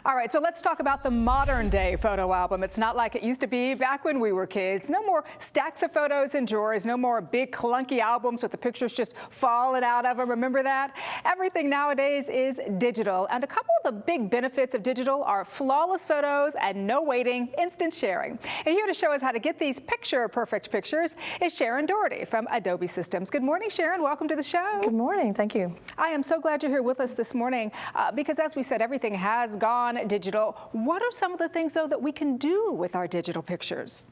All right, so let's talk about the modern day photo album. It's not like it used to be back when we were kids. No more stacks of photos in drawers, no more big clunky albums with the pictures just falling out of them. Remember that? Everything nowadays is digital. And a couple of the big benefits of digital are flawless photos and no waiting, instant sharing. And here to show us how to get these picture-perfect pictures is Sharon Doherty from Adobe Systems. Good morning, Sharon. Welcome to the show. Good morning. Thank you. I am so glad you're here with us this morning because, as we said, everything has gone digital. What are some of the things, though, that we can do with our digital pictures?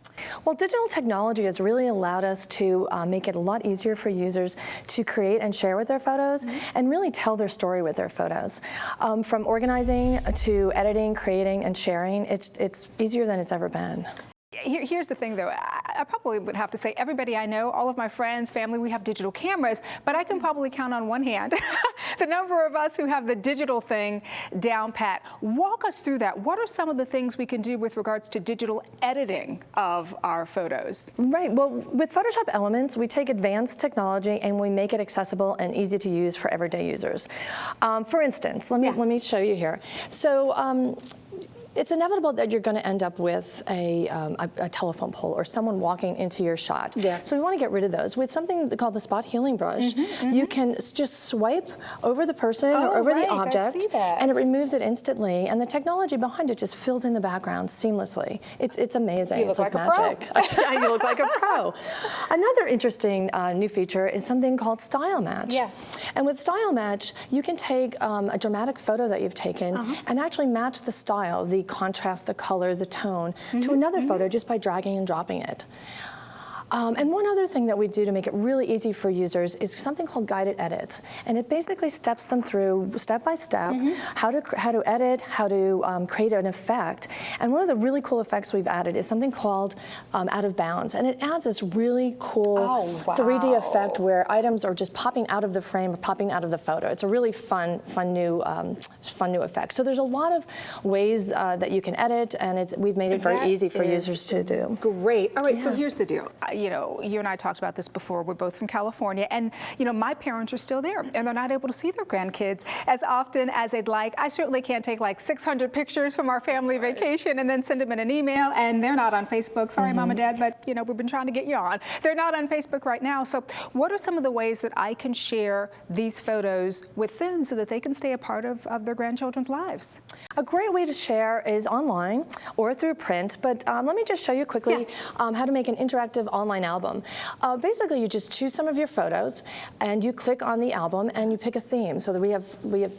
Well, digital technology has really allowed us to make it a lot easier for users to create and share with their photos and really tell their story with their photos. From organizing to editing, creating, and sharing, it's easier than it's ever been. Here's the thing, though. I probably would have to say everybody I know, all of my friends, family, we have digital cameras, but I can probably count on one hand the number of us who have the digital thing down pat. Walk us through that. What are some of the things we can do with regards to digital editing of our photos? Right. Well, with Photoshop Elements, we take advanced technology and we make it accessible and easy to use for everyday users. For instance, let me show you here. So, it's inevitable that you're going to end up with a telephone pole or someone walking into your shot. Yeah. So we want to get rid of those. With something called the spot healing brush, you can just swipe over the person or over the object, and it removes it instantly. And the technology behind it just fills in the background seamlessly. It's amazing. You look like magic. A pro. You look like a pro. Another interesting new feature is something called Style Match. Yeah. And with Style Match, you can take a dramatic photo that you've taken and actually match the style, the contrast, the color, the tone to another photo just by dragging and dropping it. And one other thing that we do to make it really easy for users is something called guided edits, and it basically steps them through step by step how to edit, how to create an effect. And one of the really cool effects we've added is something called out of bounds, and it adds this really cool 3D effect where items are just popping out of the frame or popping out of the photo. It's a really fun new effect. So there's a lot of ways that you can edit, and we've made it very easy for users to do. Great. All right. So here's the deal. You know, you and I talked about this before. We're both from California, and you know, my parents are still there, and they're not able to see their grandkids as often as they'd like. I certainly can't take like 600 pictures from our family vacation and then send them in an email, and they're not on Facebook. Sorry, Mom and Dad, but you know, we've been trying to get you on. They're not on Facebook right now. So what are some of the ways that I can share these photos with them so that they can stay a part of their grandchildren's lives? A great way to share is online or through print, but let me just show you quickly how to make an interactive online album. Basically, you just choose some of your photos and you click on the album and you pick a theme. So that we have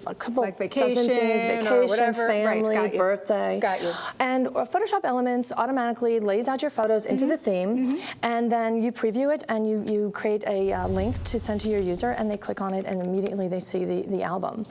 a couple like vacation, dozen themes: vacation, family, birthday. Got you. And Photoshop Elements automatically lays out your photos into the theme, and then you preview it and you create a link to send to your user, and they click on it and immediately they see the album.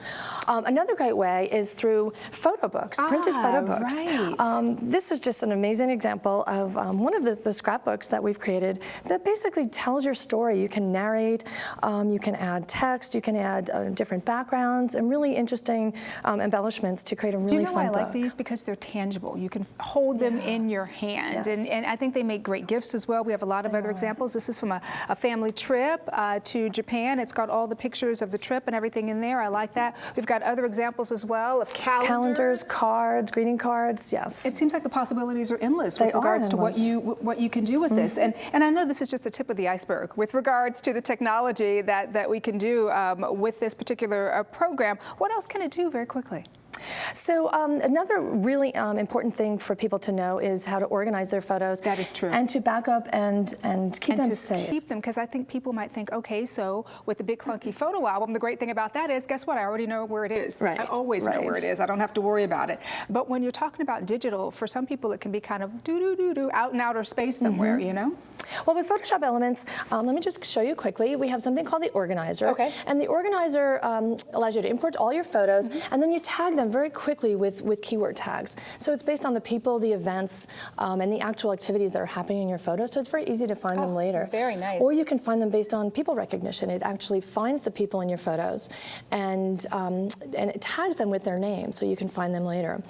Another great way is through photo books, printed photo books. Right. This is just an amazing example of one of the scrapbooks that we've created that basically tells your story. You can narrate, you can add text, you can add different backgrounds and really interesting embellishments to create a really fun book. Do you know why I like these? Because they're tangible. You can hold them in your hand, and I think they make great gifts as well. We have a lot of other examples. This is from a family trip to Japan. It's got all the pictures of the trip and everything in there. I like that. We've got other examples as well of calendars, cards, greeting cards. Yes. It seems like the possibilities are endless with regards to what you can do with this. And I know this is just the tip of the iceberg with regards to the technology that we can do with this particular program. What else can it do very quickly? So another really important thing for people to know is how to organize their photos. That is true. And to back up and keep them safe. Keep them, because I think people might think, okay, so with the big clunky photo album, the great thing about that is, guess what? I already know where it is. Right. I always know where it is. I don't have to worry about it. But when you're talking about digital, for some people it can be kind of out in outer space somewhere, you know? Well, with Photoshop Elements, let me just show you quickly. We have something called the organizer. Okay. And the organizer allows you to import all your photos, and then you tag them very quickly with keyword tags. So it's based on the people, the events, and the actual activities that are happening in your photos. So it's very easy to find them later. Very nice. Or you can find them based on people recognition. It actually finds the people in your photos and it tags them with their name, so you can find them later.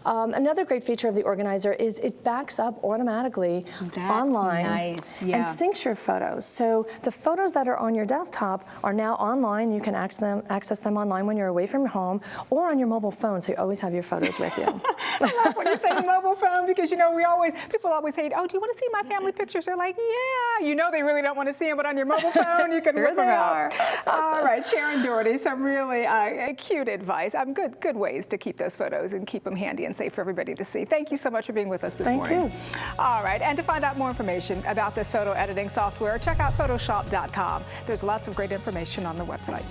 Another great feature of the organizer is it backs up automatically online. Nice. And syncs your photos. So the photos that are on your desktop are now online. You can access them online when you're away from home or on your mobile phone. phone, so you always have your photos with you. I love when you say mobile phone because, people always hate, oh, do you want to see my family pictures? They're like, yeah. They really don't want to see them, but on your mobile phone, you can whip them out. All right, Sharon Doherty, some really cute advice. Good ways to keep those photos and keep them handy and safe for everybody to see. Thank you so much for being with us this morning. Thank you. All right, and to find out more information about this photo editing software, check out Photoshop.com. There's lots of great information on the website.